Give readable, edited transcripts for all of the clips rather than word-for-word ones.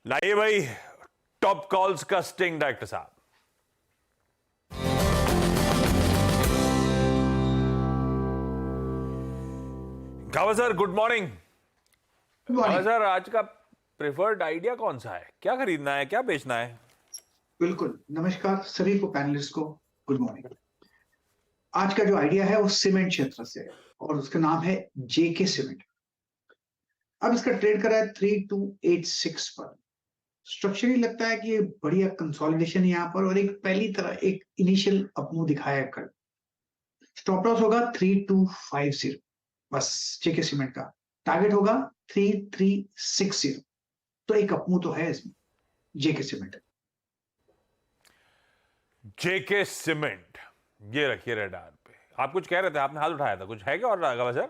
लाइए भाई top calls का स्टिंग डायरेक्टर साहब। गावा सर गुड मॉर्निंग। गावा सर आज का प्रेफर्ड आइडिया कौन सा है, क्या खरीदना है, क्या बेचना है? बिल्कुल, नमस्कार सभी को, पैनलिस्ट को गुड मॉर्निंग। आज का जो आइडिया है वो सीमेंट क्षेत्र से है और उसका नाम है जेके सीमेंट। अब इसका ट्रेड करा है 3286 पर। स्ट्रक्चरली लगता है कि ये बढ़िया कंसोलिडेशन है यहाँ पर और एक पहली तरह एक इनिशियल अपमूव दिखाया है कल। स्टॉप लॉस होगा 3250, बस जेके सीमेंट का टारगेट होगा 3360। तो एक अपमूव तो है इसमें जेके सीमेंट। जेके सीमेंट ये रखिए रडार पे। आप कुछ कह रहे थे, आपने हाथ उठाया था, कुछ है क्या? और गावा सर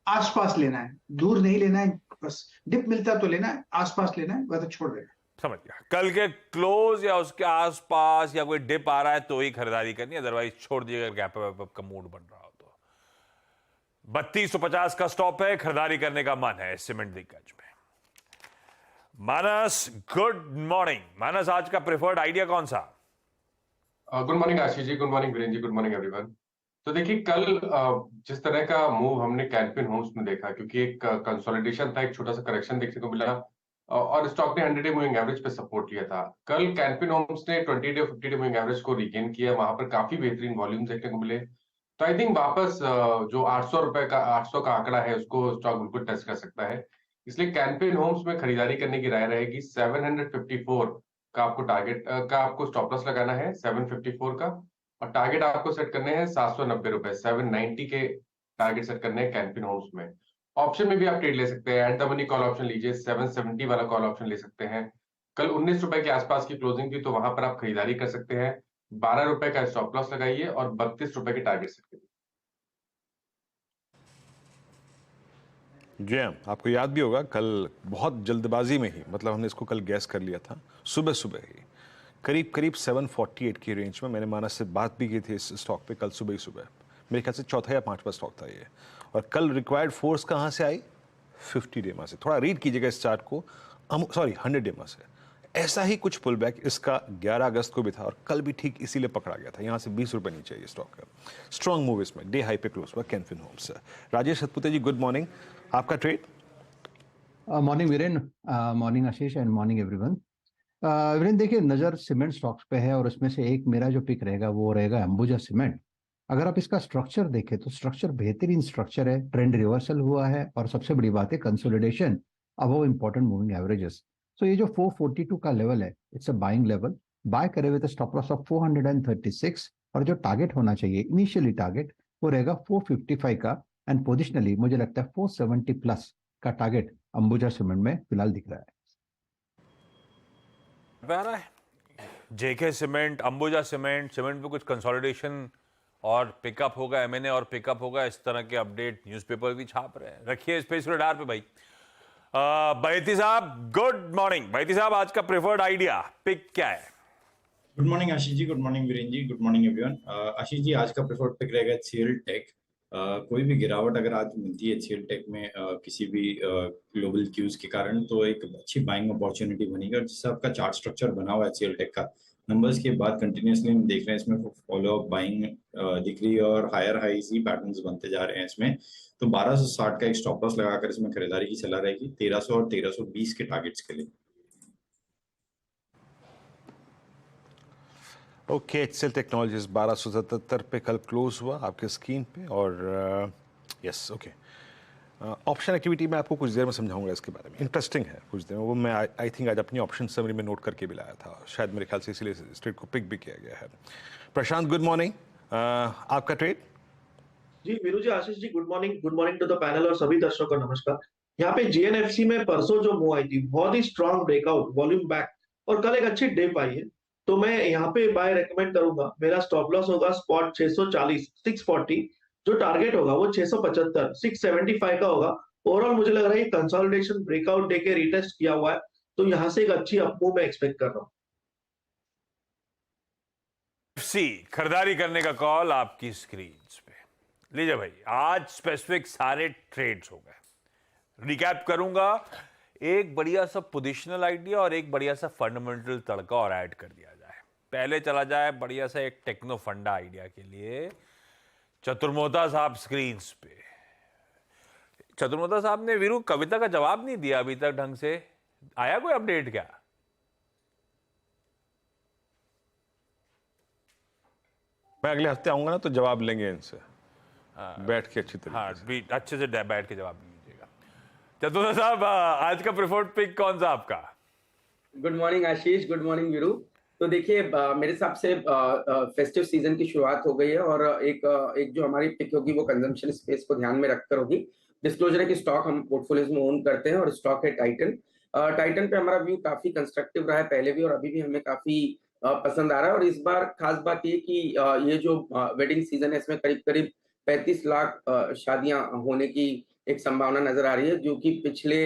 आसपास लेना है, दूर नहीं लेना है, बस डिप मिलता तो लेना है, आसपास लेना है, वैसे छोड़ देना है। समझ गया। कल के क्लोज या उसके आसपास या कोई डिप आ रहा है तो ही खरीदारी करनी है, अदरवाइज छोड़ दीजिएगा। गैप अप का मूड बन रहा हो तो 3250 का स्टॉप है, खरीदारी करने का मन है सीमेंट दिग्गज में। मानस गुड मॉर्निंग। मानस आज का प्रेफर्ड आइडिया कौन सा? गुड मॉर्निंग आशीष ji, good morning Virendra ji, good morning everyone. तो देखिए कल जिस तरह का मूव हमने कैनफिन होम्स में देखा, क्योंकि एक कंसोलिडेशन था, एक छोटा सा करेक्शन देखने को मिला और स्टॉक ने 100 डे मूविंग एवरेज पे सपोर्ट लिया था। कल कैनफिन होम्स ने 20 डे 50 डे मूविंग एवरेज को रिगेन किया, वहां पर काफी बेहतरीन वॉल्यूम देखने को मिले। तो आई थिंक वापस जो 800 रुपए का 800 का आंकड़ा है उसको स्टॉक बिल्कुल टच कर सकता है। इसलिए कैनफिन होम्स में खरीदारी करने की राय रहेगी। 754 का आपको टारगेट का आपको स्टॉप लॉस लगाना है 754 का, और टारगेट आपको सेट करने हैं 790 रुपए, 790 के टारगेट सेट करने हैं कैनफिन होम्स में। ऑप्शन में भी आप ट्रेड ले सकते हैं, at the money call option लीजिए, 770 वाला कॉल ऑप्शन ले सकते हैं। कल 19 रुपए के आसपास की क्लोजिंग थी, तो वहां पर आप खरीदारी कर सकते हैं। 12 रुपए का स्टॉप लॉस लगाइए और 32 रुपए के टारगेट सेट करिए। जी हाँ, आपको याद भी होगा कल बहुत जल्दबाजी में ही, मतलब हमने इसको कल गैस कर लिया था सुबह सुबह ही, करीब करीब 748 की रेंज में। मैंने मानस से बात भी की थी इस स्टॉक पे कल सुबह ही सुबह। मेरे ख्याल से चौथा या पांचवा स्टॉक था ये। और कल रिक्वायर्ड फोर्स कहाँ से आई? 50 डेमा से। थोड़ा रीड कीजिएगा इस चार्ट को, सॉरी 100 डेमा से। ऐसा ही कुछ पुल बैक इसका 11 अगस्त को भी था और कल भी ठीक इसीलिए पकड़ा गया था। यहाँ से 20 रुपये नीचे ये स्टॉक का स्ट्रॉन्ग मूव इसमें डे हाई पे क्लोज हुआ कैनफिन होम्स। राजेश सतपुते जी गुड मॉर्निंग, आपका trade? Morning Viren, morning Ashish and morning everyone. Viren देखिए, नज़र सीमेंट स्टॉक्स पे है और उसमें से एक मेरा जो पिक रहेगा वो रहेगा अंबुजा सीमेंट। अगर आप इसका स्ट्रक्चर देखें तो स्ट्रक्चर बेहतरीन स्ट्रक्चर है, ट्रेंड रिवर्सल हुआ है और सबसे बड़ी बात है consolidation above important moving averages. तो ये जो 442 का लेवल है, it's a buying level. Buy करे हुए स्टॉप लॉस ऑफ 436 और जो टारगेट होना चाहिए इनिशियली टारगेट वो रहेगा 455 का, एंड पोजिशनली मुझे लगता है 470 प्लस का टारगेट अंबुजा सीमेंट में फिलहाल दिख रहा है। आ रहा है जेके सीमेंट, अंबुजा सीमेंट, सीमेंट पे कुछ कंसोलिडेशन और पिकअप होगा, एमएनए और पिकअप होगा, इस तरह के अपडेट न्यूज़पेपर भी छाप रहे हैं। रखिए स्पेस रडार पे भाई। बैती साहब गुड मॉर्निंग। बैती साहब आज का प्रेफर्ड आइडिया पिक क्या है? गुड मॉर्निंग आशीष ji, good morning Virendra ji, good morning everyone. Ashish ji, आज का प्रेफर्ड पिक रहेगा एचसीएल टेक। कोई भी गिरावट अगर आज मिलती है एचसीएल टेक में किसी भी ग्लोबल क्यूज के कारण, तो एक अच्छी बाइंग अपॉर्चुनिटी बनेगी। और जिससे आपका चार्ट स्ट्रक्चर बना हुआ है एचसीएल टेक का, नंबर्स के बाद कंटिन्यूसली हम देख रहे हैं इसमें फॉलो अप बाइंग दिख रही है और हायर हाईज ही पैटर्न्स बनते जा रहे हैं इसमें। तो 1260 का एक स्टॉप लॉस लगाकर इसमें खरीदारी की सलाह रहेगी 1300 और 1320 के टारगेट्स के लिए। ओके, एचसीएल टेक्नोलॉजीज 1277 पे कल क्लोज हुआ आपके स्क्रीन पे। और यस ओके, ऑप्शन एक्टिविटी मैं आपको कुछ देर में समझाऊंगा इसके बारे में, इंटरेस्टिंग है कुछ देर में वो। मैं आई थिंक आज अपनी ऑप्शन समरी में नोट करके भी लाया था, शायद मेरे ख्याल से इसीलिए स्ट्रेट को पिक भी किया गया है। प्रशांत गुड मॉर्निंग, आपका ट्रेड? जी Veeru ji, Ashish ji good morning to the panel और सभी दर्शकों को नमस्कार। यहाँ पे जीएनएफसी में परसों जो मूव आई थी, बहुत ही स्ट्रांग ब्रेकआउट, वॉल्यूम बैक, और कल एक अच्छी डिप आई है। तो मैं यहाँ पे बाय रेकमेंड करूंगा। मेरा स्टॉप लॉस होगा स्पॉट 640 640, जो टारगेट होगा वो 675 675 का होगा। ओवरऑल मुझे लग रहा है कंसोलिडेशन ब्रेकआउट दे के रिटेस्ट किया हुआ है, तो यहाँ से एक अच्छी अपमूव मैं एक्सपेक्ट कर रहा हूँ। खरीदारी करने का कॉल आपकी स्क्रीन पे लीजिए भाई। आज स्पेसिफिक सारे ट्रेड्स हो गए, रिकैप करूंगा। एक बढ़िया सा पोजिशनल आइडिया और एक बढ़िया सा फंडामेंटल तड़का और ऐड कर दिया जाए। पहले चला जाए बढ़िया सा एक टेक्नो फंडा आइडिया के लिए। चतुर्मोता साहब स्क्रीन पे। चतुर्मोता साहब ने वीरू कविता का जवाब नहीं दिया अभी तक ढंग से। आया कोई अपडेट क्या? मैं अगले हफ्ते आऊंगा ना तो जवाब लेंगे इनसे, बैठ के अच्छी तरीके हाँ, से। अच्छे से बैठ के जवाब दीजिएगा। चतुर्मोता साहब, आज का प्रेफर्ड पिक कौन सा आपका? गुड मॉर्निंग आशीष, गुड मॉर्निंग वीरू। तो देखिए, मेरे हिसाब से फेस्टिव सीजन की शुरुआत हो गई है और एक जो हमारी पिक होगी वो कंजम्पशन स्पेस को ध्यान में रखकर होगी। डिस्क्लोजर है कि स्टॉक हम पोर्टफोलियोज में ओन करते हैं और स्टॉक है टाइटन। टाइटन पे हमारा व्यू काफी कंस्ट्रक्टिव रहा है पहले भी और अभी भी हमें काफी पसंद आ रहा है। और इस बार खास बात ये कि ये जो वेडिंग सीजन है इसमें करीब करीब 35 लाख शादियां होने की एक संभावना नजर आ रही है, जो कि पिछले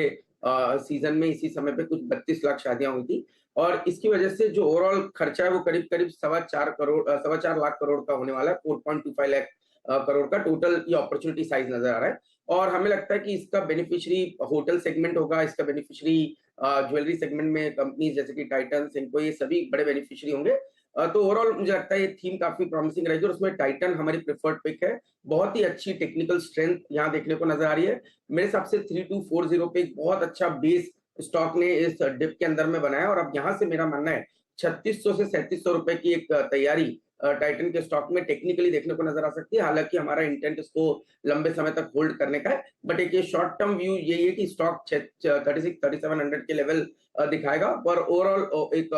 सीजन में इसी समय पे कुछ 32 लाख शादियां हुई थी। और इसकी वजह से जो ओवरऑल खर्चा है वो करीब करीब 4.25 लाख करोड़ का होने वाला है। 4.25 लाख करोड़ का टोटल ये अपॉर्चुनिटी साइज नजर आ रहा है। और हमें लगता है कि इसका बेनिफिशियरी होटल सेगमेंट होगा, इसका बेनिफिशियरी ज्वेलरी सेगमेंट में कंपनीज जैसे कि टाइटन, सिंको, ये सभी बड़े बेनिफिशियरी होंगे। तो ओवरऑल मुझे लगता है ये थीम काफी प्रॉमिसिंग रहेगी और उसमें टाइटन हमारी प्रेफर्ड पिक है। बहुत ही अच्छी टेक्निकल स्ट्रेंथ यहाँ देखने को नजर आ रही है। मेरे हिसाब से 3240 पे एक बहुत अच्छा बेस स्टॉक ने इस डिप के अंदर में बनाया और अब यहाँ से मेरा मानना है 3600 से 3700 रुपए की एक तैयारी टाइटन के स्टॉक में टेक्निकली देखने को नजर आ सकती है। हालांकि हमारा इंटेंट इसको लंबे समय तक होल्ड करने का है, बट एक ये शॉर्ट टर्म व्यू यही है कि स्टॉक 36-3700 के लेवल दिखाएगा और ओवरऑल एक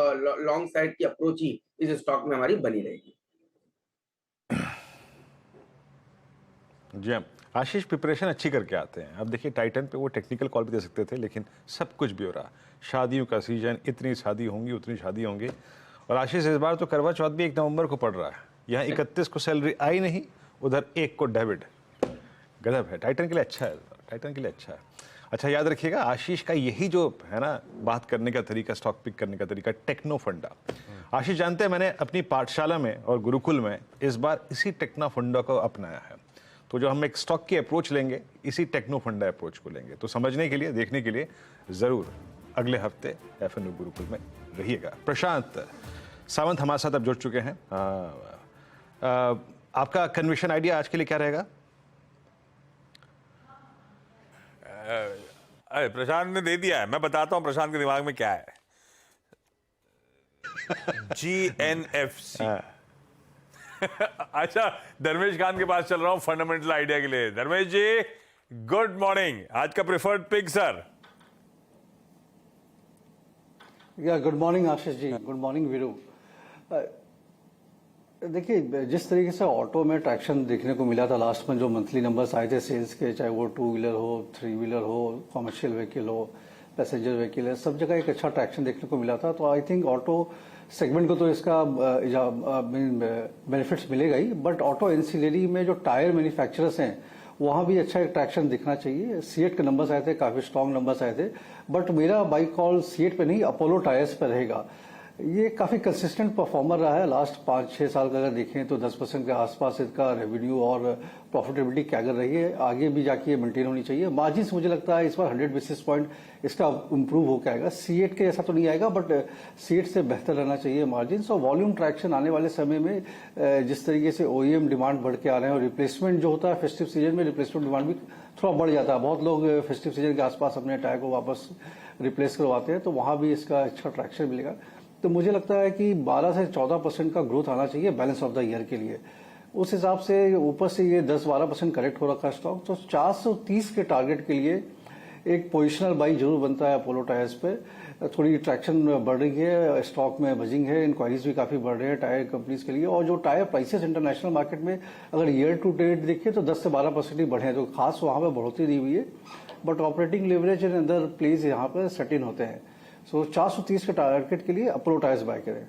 लॉन्ग साइड की अप्रोच ही इस स्टॉक में हमारी बनी रहेगी। जी हाँ, आशीष प्रिपरेशन अच्छी करके आते हैं। अब देखिए टाइटन पे वो टेक्निकल कॉल भी दे सकते थे, लेकिन सब कुछ भी हो रहा। शादियों का सीजन, इतनी शादी होंगी उतनी शादी होंगी। और आशीष इस बार तो करवा चौथ भी 1 नवंबर को पड़ रहा है। यहाँ 31 को सैलरी आई नहीं, उधर 1 को डेबिट। गजब है, टाइटन के लिए अच्छा है, टाइटन के लिए अच्छा है। अच्छा याद रखिएगा, आशीष का यही जो है ना बात करने का तरीका, स्टॉक पिक करने का तरीका, टेक्नो फंडा। आशीष जानते हैं मैंने अपनी पाठशाला में और गुरुकुल में इस बार इसी टेक्नो फंडा को अपनाया है। तो जो हम एक स्टॉक की अप्रोच लेंगे, इसी टेक्नो फंडा अप्रोच को लेंगे। तो समझने के लिए, देखने के लिए जरूर अगले हफ्ते एफएनओ गुरुकुल में रहिएगा। प्रशांत सावंत हमारे साथ अब जुड़ चुके हैं। आपका कन्विक्शन आइडिया आज के लिए क्या रहेगा? अरे प्रशांत ने दे दिया है, मैं बताता हूं प्रशांत के दिमाग में क्या है। GNFC। अच्छा, धर्मेश खान के पास चल रहा हूं फंडामेंटल आइडिया के लिए। धर्मेश जी, गुड मॉर्निंग। आज का प्रेफर्ड पिक सर। या गुड मॉर्निंग आशीष जी, गुड मॉर्निंग वीरू। देखिए, जिस तरीके से ऑटो में ट्रैक्शन देखने को मिला था लास्ट में, जो मंथली नंबर्स आए थे सेल्स के, चाहे वो 2 व्हीलर हो, 3 व्हीलर हो, कॉमर्शियल व्हीकल हो, पैसेंजर व्हीकल है, सब जगह एक अच्छा ट्रैक्शन देखने को मिला था। तो आई थिंक ऑटो सेगमेंट को तो इसका बेनिफिट्स मिलेगा ही, बट ऑटो एंसिलरी में जो टायर मैन्युफैक्चरर्स हैं वहाँ भी अच्छा एक ट्रैक्शन दिखना चाहिए। सीएट के नंबर्स आए थे, काफी स्ट्रॉन्ग नंबर्स आए थे, बट मेरा बाई कॉल सीएट पे नहीं, अपोलो टायर्स पे रहेगा। ये काफी कंसिस्टेंट परफॉर्मर रहा है लास्ट 5-6 साल का अगर देखें तो 10% के आसपास इसका रेवेन्यू और प्रॉफिटेबिलिटी कैगर रही है। आगे भी जाके ये मेंटेन होनी चाहिए। मार्जिन्स मुझे लगता है इस बार 100 बेसिस पॉइंट इसका इंप्रूव होकर आएगा। सीएट के ऐसा तो नहीं आएगा, बट सीएट से बेहतर रहना चाहिए मार्जिन्स। और वॉल्यूम ट्रैक्शन आने वाले समय में जिस तरीके से ओईएम डिमांड बढ़ के आ रहे हैं और रिप्लेसमेंट जो होता है फेस्टिव सीजन में, रिप्लेसमेंट डिमांड भी थोड़ा बढ़ जाता है। बहुत लोग फेस्टिव सीजन के आसपास अपने टायर को वापस रिप्लेस करवाते हैं, तो वहां भी इसका अच्छा ट्रैक्शन मिलेगा। तो मुझे लगता है कि 12 से 14% का ग्रोथ आना चाहिए बैलेंस ऑफ द ईयर के लिए। उस हिसाब से ऊपर से ये 10-12% करेक्ट हो रखा है स्टॉक, तो 430 के टारगेट के लिए एक पोजिशनल बाई जरूर बनता है अपोलो टायर्स पे। थोड़ी ट्रैक्शन बढ़ रही है, स्टॉक में बजिंग है, इंक्वायरीज भी काफी बढ़ रहे हैं टायर कंपनीज के लिए। और जो टायर प्राइसेस इंटरनेशनल मार्केट में अगर ईयर टू डेट देखिए तो 10 से 12% ही बढ़े हैं, तो खास वहां पर बढ़ोतरी दी हुई है। But operating leverage and other place यहाँ पर सेट इन होते हैं। सो 430 के टारगेट के लिए अपोलो टायर्स बाय करें।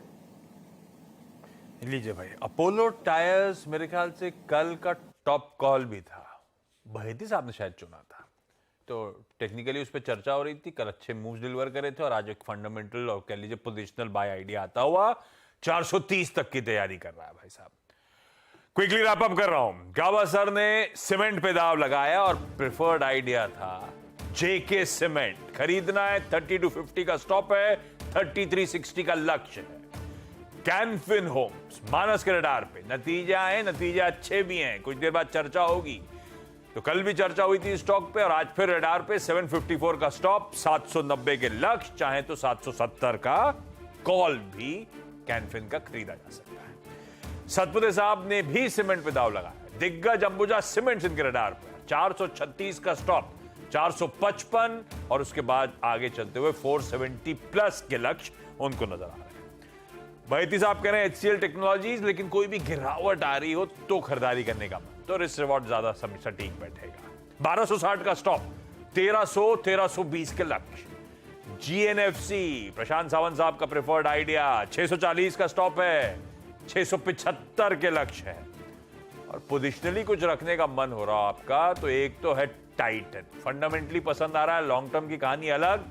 लीजिए भाई, अपोलो टायर्स मेरे ख्याल से कल का टॉप कॉल भी था। बहेती साहब ने शायद चुना था, तो टेक्निकली उस पर चर्चा हो रही थी। कल अच्छे मूव्स डिलीवर करे थे और आज एक फंडामेंटल और कह लीजिए पोजिशनल बाय आइडिया आता हुआ 430 तक की तैयारी कर रहा है भाई साहब। क्विकली रैप अप कर रहा हूं। गावा सर ने सीमेंट पे दाव लगाया और प्रेफर्ड आइडिया था जेके सीमेंट खरीदना है, 3250 का स्टॉप है, 3360 का लक्ष्य है। कैनफिन होम्स मानस के रडार पे, नतीजे अच्छे भी हैं, कुछ देर बाद चर्चा होगी। तो कल भी चर्चा हुई थी स्टॉक पे और आज फिर रडार पे 754 का स्टॉप, 790 के लक्ष्य, चाहे तो 770 का कॉल भी कैनफिन का खरीदा जा सकता है। सतपुते साहब ने भी सीमेंट पे दाव लगाया। दिग्गज अंबुजा सीमेंट्स इनके रडार पर, 436 का स्टॉप, 455 और उसके बाद आगे चलते हुए 470 प्लस के लक्ष्य उनको नजर आ रहे हैं। बैती साहब कह रहे हैं HCL टेक्नोलॉजीज, लेकिन कोई भी गिरावट आ रही हो तो खरीदारी करने का मन, तो रिस्क रिवॉर्ड ज्यादा सटीक बैठेगा। 1260 का स्टॉप, 1320 के लक्ष्य। GNFC प्रशांत सावंत साहब का प्रेफर्ड आइडिया, 640 का स्टॉप है, 675 के लक्ष्य है। और पोजिशनली कुछ रखने का मन हो रहा है आपका, तो एक तो है टाइटन, फंडामेंटली पसंद आ रहा है, लॉन्ग टर्म की कहानी अलग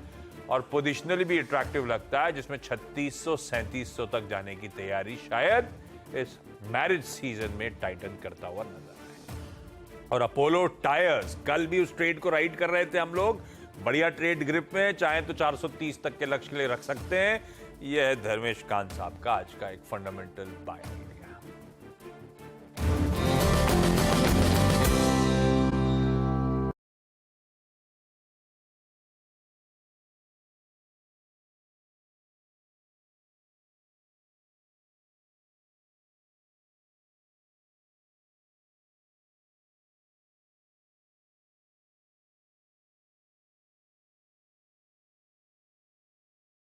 और पोजिशनली भी अट्रैक्टिव लगता है, जिसमें 3600-3700 तक जाने की तैयारी शायद इस मैरिज सीजन में टाइटन करता हुआ नजर आए। और अपोलो टायर्स, कल भी उस ट्रेड को राइड कर रहे थे हम लोग, बढ़िया ट्रेड ग्रिप में, चाहे तो 430 तक के लक्ष्य के लिए रख सकते हैं। यह है धर्मेश कांत साहब का आज का एक फंडामेंटल बाय।